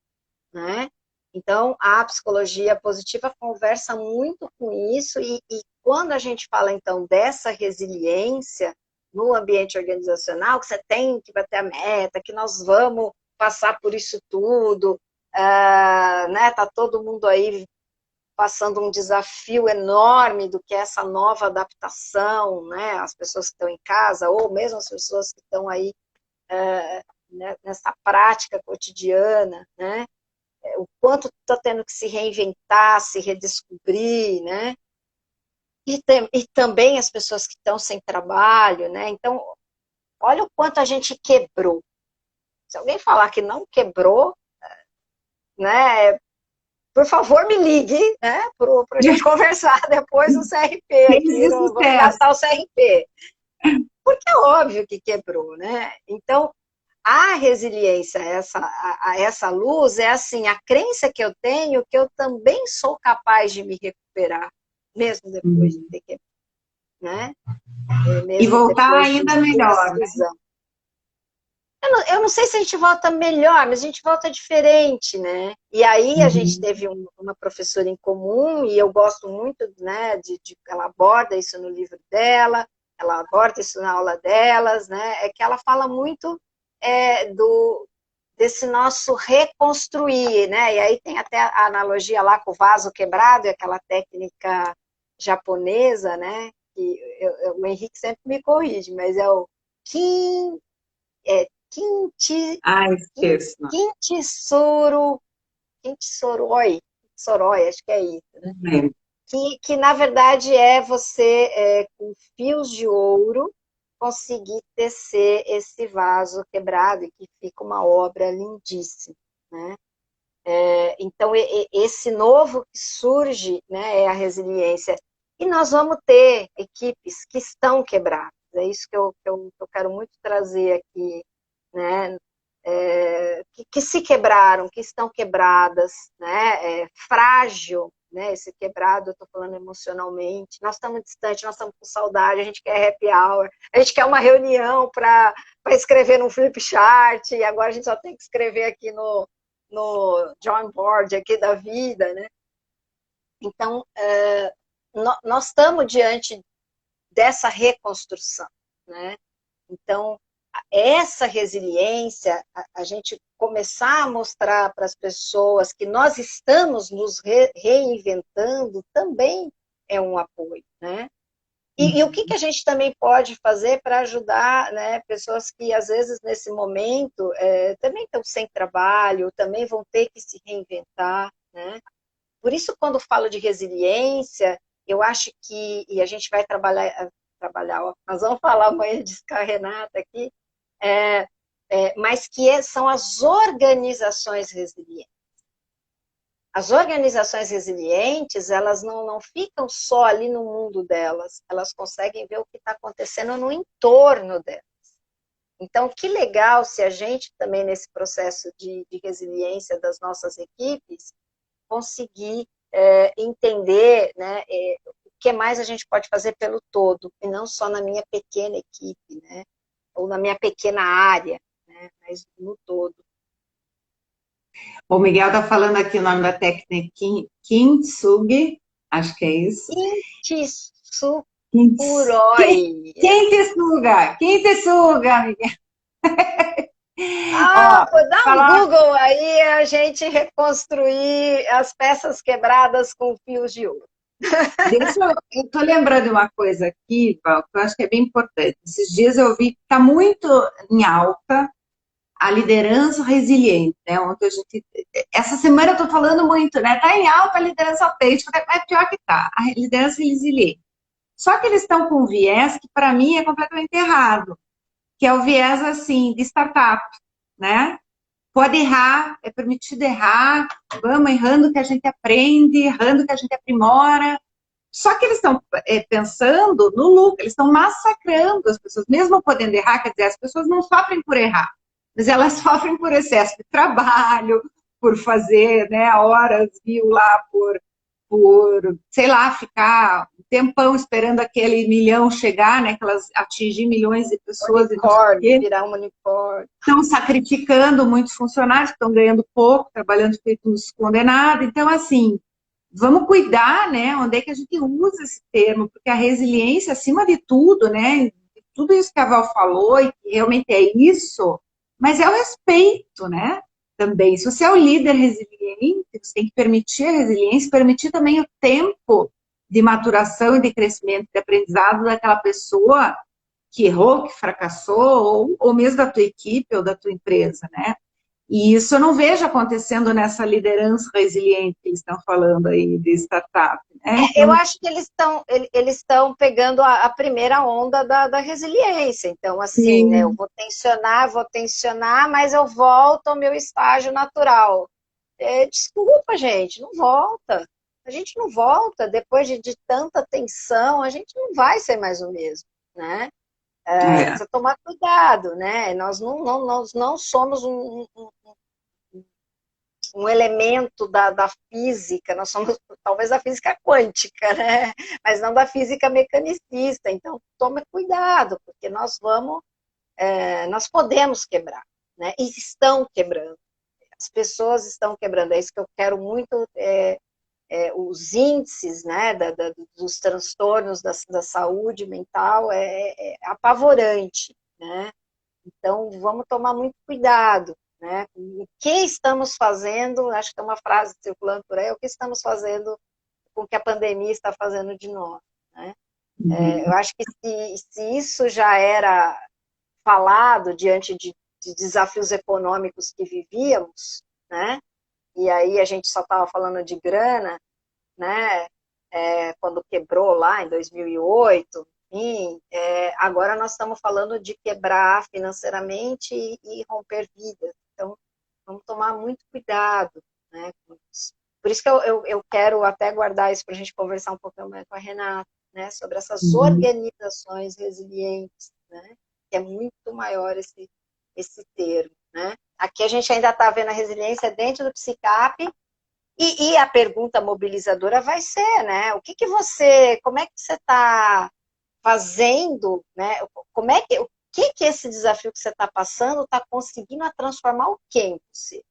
né? Então, a psicologia positiva conversa muito com isso e quando a gente fala, então, dessa resiliência no ambiente organizacional, que você tem que bater a meta, que nós vamos passar por isso tudo, né? Tá todo mundo aí passando um desafio enorme do que é essa nova adaptação, né? As pessoas que estão em casa, ou mesmo as pessoas que estão aí nessa prática cotidiana, né? O quanto está tendo que se reinventar, se redescobrir, né? E também as pessoas que estão sem trabalho, né? Então, olha o quanto a gente quebrou. Se alguém falar que não quebrou, né? Por favor, me ligue, né? Para a gente conversar depois do CRP aqui, vamos gastar o CRP. Porque é óbvio que quebrou, né? Então, a resiliência a essa luz é assim, a crença que eu tenho que eu também sou capaz de me recuperar, mesmo depois de ter quebrado, né? E voltar ainda melhor, né? Eu não sei se a gente volta melhor, mas a gente volta diferente, né? E aí a gente teve uma professora em comum, e eu gosto muito, né, ela aborda isso no livro dela, ela aborda isso na aula delas, né? É que ela fala muito desse nosso reconstruir, né? E aí tem até a analogia lá com o vaso quebrado, e aquela técnica japonesa, né? Que o Henrique sempre me corrige, mas é o esqueço. Kintsuroi, acho que é isso, né? Que na verdade é você, com fios de ouro, conseguir tecer esse vaso quebrado e que fica uma obra lindíssima, né? Então, esse novo que surge, né, é a resiliência. E nós vamos ter equipes que estão quebradas. É isso que eu quero muito trazer aqui, né? Que se quebraram, que estão quebradas, né? Frágil, né? Esse quebrado, eu estou falando emocionalmente. Nós estamos distantes, nós estamos com saudade, a gente quer happy hour, a gente quer uma reunião para escrever num flip chart, e agora a gente só tem que escrever aqui no John Board aqui da vida, né? Então, nós estamos diante dessa reconstrução, né? Então, essa resiliência, a gente começar a mostrar para as pessoas que nós estamos nos reinventando também é um apoio, né? E o que a gente também pode fazer para ajudar, né, pessoas que, às vezes, nesse momento, também estão sem trabalho, também vão ter que se reinventar, né? Por isso, quando falo de resiliência, eu acho que, e a gente vai trabalhar ó, nós vamos falar amanhã disso com a Renata aqui, mas que são as organizações resilientes. As organizações resilientes, elas não ficam só ali no mundo delas, elas conseguem ver o que está acontecendo no entorno delas. Então, que legal se a gente também, nesse processo de resiliência das nossas equipes, conseguir entender, né, o que mais a gente pode fazer pelo todo, e não só na minha pequena equipe, né, ou na minha pequena área, né, mas no todo. O Miguel está falando aqui o nome da técnica Kintsugi, acho que é isso. Kintsuroi. Kintsuga, Miguel. Dá um Google aí, a gente reconstruir as peças quebradas com fios de ouro. Eu estou lembrando de uma coisa aqui, Val, que eu acho que é bem importante. Esses dias eu vi que está muito em alta a liderança resiliente, né? Ontem essa semana eu estou falando muito, né? Está em alta a liderança autêntica, é pior que está, a liderança resiliente. Só que eles estão com um viés que para mim é completamente errado. que é o viés, assim, de startup, né? Pode errar, é permitido errar, vamos errando que a gente aprende, errando que a gente aprimora. Só que eles estão pensando no lucro, eles estão massacrando as pessoas, mesmo podendo errar, quer dizer, as pessoas não sofrem por errar, mas elas sofrem por excesso de trabalho, por fazer, né, horas, viu, lá, sei lá, ficar um tempão esperando aquele milhão chegar, né, que elas atingir milhões de pessoas. Unicórnio, virar um unicórnio. Estão sacrificando muitos funcionários, estão ganhando pouco, trabalhando feito uns condenados. Então, assim, vamos cuidar, né, onde é que a gente usa esse termo, porque a resiliência, acima de tudo, né, de tudo isso que a Val falou, e que realmente é isso, mas é o respeito, né, também. Se você é o líder resiliente, você tem que permitir a resiliência, permitir também o tempo de maturação e de crescimento, de aprendizado daquela pessoa que errou, que fracassou, ou mesmo da tua equipe ou da tua empresa, né? E isso eu não vejo acontecendo nessa liderança resiliente que eles estão falando aí de startup, né? Eu acho que eles estão pegando a primeira onda da resiliência. Então, assim, né, eu vou tensionar, mas eu volto ao meu estágio natural. Desculpa, gente, não volta. A gente não volta. Depois de tanta tensão, a gente não vai ser mais o mesmo, né? Precisa tomar cuidado, né? Nós não somos um elemento da física, nós somos talvez da física quântica, né? Mas não da física mecanicista. Então, tome cuidado, porque nós podemos quebrar, né? E estão quebrando. As pessoas estão quebrando. É isso que eu quero muito. Os índices, né, dos transtornos da saúde mental é apavorante, né? Então, vamos tomar muito cuidado, né? O que estamos fazendo, acho que tem uma frase circulando por aí, o que estamos fazendo com o que a pandemia está fazendo de nós, né? Eu acho que se isso já era falado diante de desafios econômicos que vivíamos, né? E aí a gente só estava falando de grana, né? Quando quebrou lá em 2008, enfim, agora nós estamos falando de quebrar financeiramente e romper vidas. Então, vamos tomar muito cuidado, né, com isso. Por isso que eu quero até guardar isso para a gente conversar um pouquinho mais com a Renata, né, sobre essas organizações resilientes, né, que é muito maior esse termo, né. Aqui a gente ainda está vendo a resiliência dentro do Psicap, e a pergunta mobilizadora vai ser, né, como é que você está fazendo, né, o que esse desafio que você está passando está conseguindo transformar o quê em você?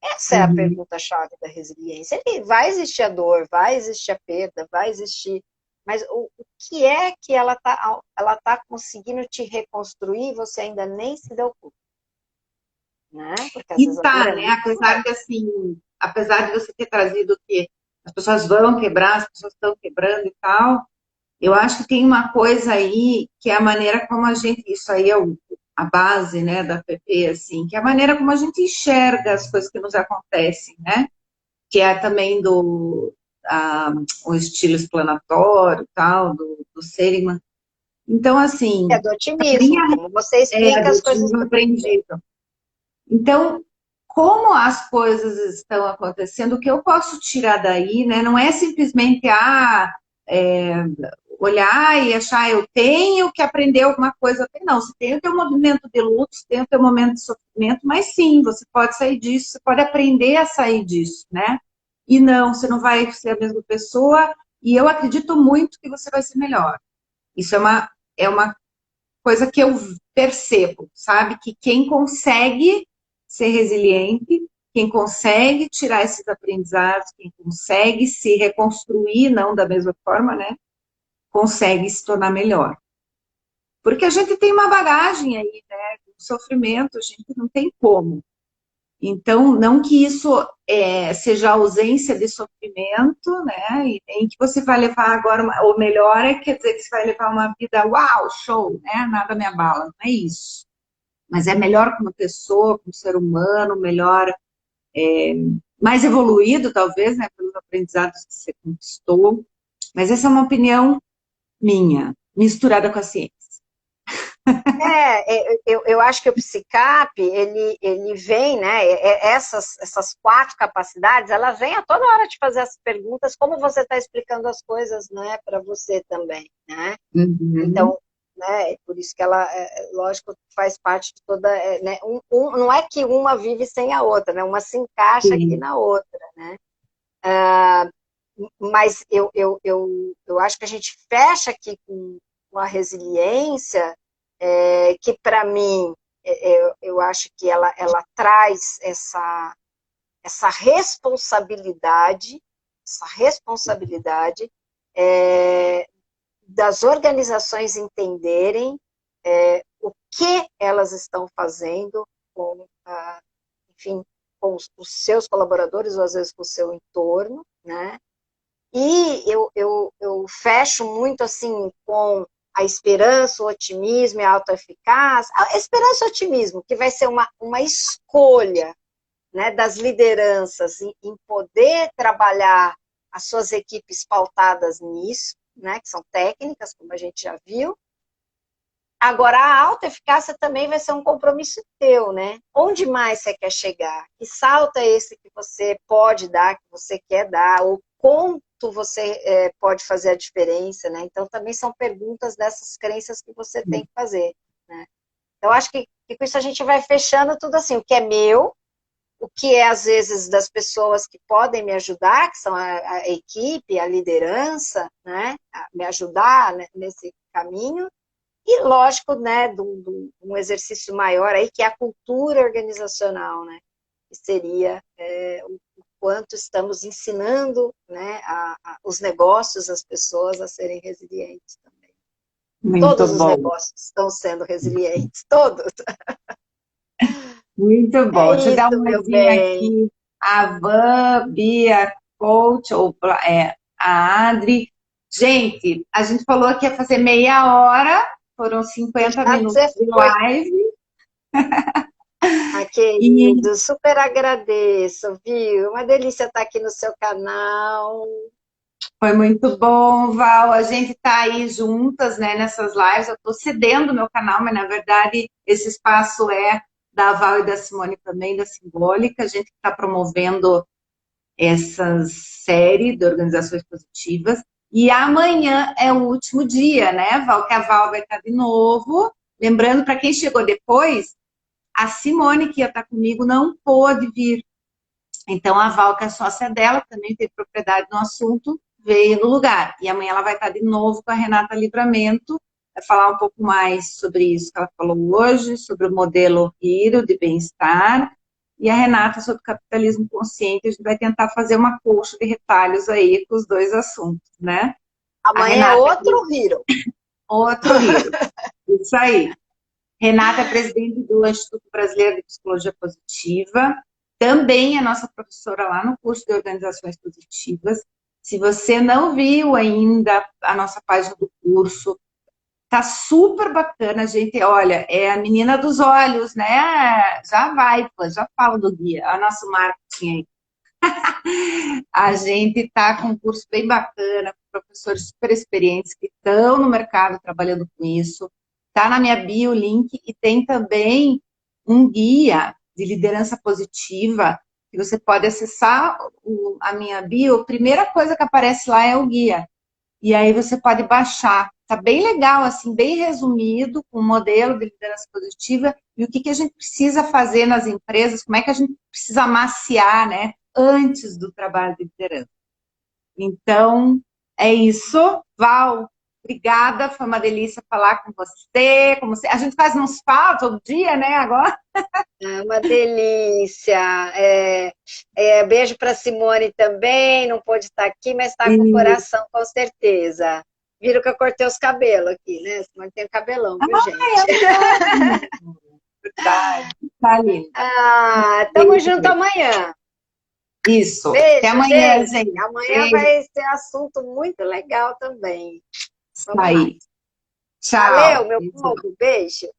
Essa é a pergunta-chave da resiliência. Vai existir a dor, vai existir a perda, vai existir, mas o que é que ela tá conseguindo te reconstruir e você ainda nem se deu conta? Né? Porque às vezes a dor né? Apesar de você ter trazido que as pessoas vão quebrar, as pessoas estão quebrando e tal, eu acho que tem uma coisa aí que é a maneira como a gente, isso aí é a base, né, da PP, assim, que é a maneira como a gente enxerga as coisas que nos acontecem, né? Que é também o estilo explanatório, tal, do Seligman. Então, assim, é do otimismo, como você explica as coisas. Aprendido. Então, como as coisas estão acontecendo, o que eu posso tirar daí, né, não é simplesmente olhar e achar eu tenho que aprender alguma coisa. Não, você tem o teu movimento de luto, você tem o teu momento de sofrimento, mas sim, você pode sair disso, você pode aprender a sair disso, né? E não, você não vai ser a mesma pessoa, e eu acredito muito que você vai ser melhor. Isso é uma coisa que eu percebo, sabe? Que quem consegue ser resiliente, quem consegue tirar esses aprendizados, quem consegue se reconstruir, não da mesma forma, né? Consegue se tornar melhor. Porque a gente tem uma bagagem aí, né? O sofrimento, a gente não tem como. Então, não que isso seja ausência de sofrimento, né? E nem que você vai levar agora, ou melhor, quer dizer que você vai levar uma vida, uau, show, né? Nada me abala, não é isso. Mas é melhor como pessoa, como ser humano, melhor, mais evoluído, talvez, né? Pelos aprendizados que você conquistou. Mas essa é uma opinião minha, misturada com a ciência. Eu acho que o psicap, ele vem, né? Essas 4 capacidades, ela vem a toda hora de fazer as perguntas, como você está explicando as coisas, né, para você também, né? Uhum. Então, né, por isso que ela, lógico, faz parte de toda, né? Não é que uma vive sem a outra, né? Uma se encaixa aqui Sim. na outra, né? Mas eu acho que a gente fecha aqui com a resiliência, que para mim, eu acho que ela traz essa responsabilidade é, das organizações entenderem o que elas estão fazendo com, enfim, com os seus colaboradores, ou às vezes com o seu entorno, né? E eu fecho muito assim com a esperança, o otimismo e a autoeficácia. A esperança e o otimismo, que vai ser uma escolha, né, das lideranças em poder trabalhar as suas equipes pautadas nisso, né, que são técnicas, como a gente já viu. Agora, a autoeficácia também vai ser um compromisso teu, né? Onde mais você quer chegar? Que salto é esse que você pode dar, que você quer dar? Ou quanto você pode fazer a diferença, né? Então, também são perguntas dessas crenças que você tem que fazer, né? Então, acho que com isso a gente vai fechando tudo assim, o que é meu, o que é, às vezes, das pessoas que podem me ajudar, que são a equipe, a liderança, né? A me ajudar, né, nesse caminho. E, lógico, né, um exercício maior aí, que é a cultura organizacional, né? Que seria o quanto estamos ensinando, né, os negócios, as pessoas a serem resilientes também. Muito Todos os bom. negócios estão sendo resilientes, todos. Muito bom. É Deixa eu dar isso, uma meu olhadinha bem. aqui. A Van, Bia, Coach, a Adri. Gente, a gente falou que ia fazer meia hora, foram 50 Já minutos você de foi, live. E querido, super agradeço, viu? Uma delícia estar aqui no seu canal. foi muito bom, Val. A gente está aí juntas, né, nessas lives. Eu estou cedendo meu canal, mas na verdade esse espaço é da Val e da Simone também, da Simbólica. A gente está promovendo essa série de organizações positivas. E amanhã é o último dia, né, Val? Que a Val vai estar de novo. Lembrando, para quem chegou depois, a Simone, que ia estar comigo, não pôde vir. Então, a Val, que é sócia dela, também tem propriedade no assunto, veio no lugar. E amanhã ela vai estar de novo com a Renata Livramento, vai falar um pouco mais sobre isso que ela falou hoje, sobre o modelo Hero de bem-estar, e a Renata sobre capitalismo consciente. A gente vai tentar fazer uma colcha de retalhos aí com os dois assuntos, né? A Amanhã é Renata é outro Hero. outro Hero. Isso aí. Renata é presidente do Instituto Brasileiro de Psicologia Positiva, também é nossa professora lá no curso de Organizações Positivas. Se você não viu ainda a nossa página do curso, tá super bacana, gente. Olha, é a menina dos olhos, né? Já vai, pô, já falo do guia, é o nosso marketing aí. A gente tá com um curso bem bacana, com professores super experientes que estão no mercado trabalhando com isso. Tá na minha bio o link e tem também um guia de liderança positiva que você pode acessar a minha bio. A primeira coisa que aparece lá é o guia. E aí você pode baixar. Tá bem legal, assim, bem resumido, com o modelo de liderança positiva e o que a gente precisa fazer nas empresas, como é que a gente precisa maciar, né, antes do trabalho de liderança. Então, é isso. Val, obrigada, foi uma delícia falar com você. Como você... A gente quase não se fala todo dia, né, agora? É uma delícia. Beijo para Simone também, não pôde estar aqui, mas está com o E... coração, com certeza. Viram que eu cortei os cabelos aqui, né? Simone tem cabelão, viu, Ai, gente? é verdade. Tá lindo. Tamo junto amanhã. Isso. Até Beijo, amanhã, gente. gente. Amanhã Beijo. vai ser assunto muito legal também. Isso Vamos lá. aí. Valeu, Tchau. meu Beijo. povo. Beijo.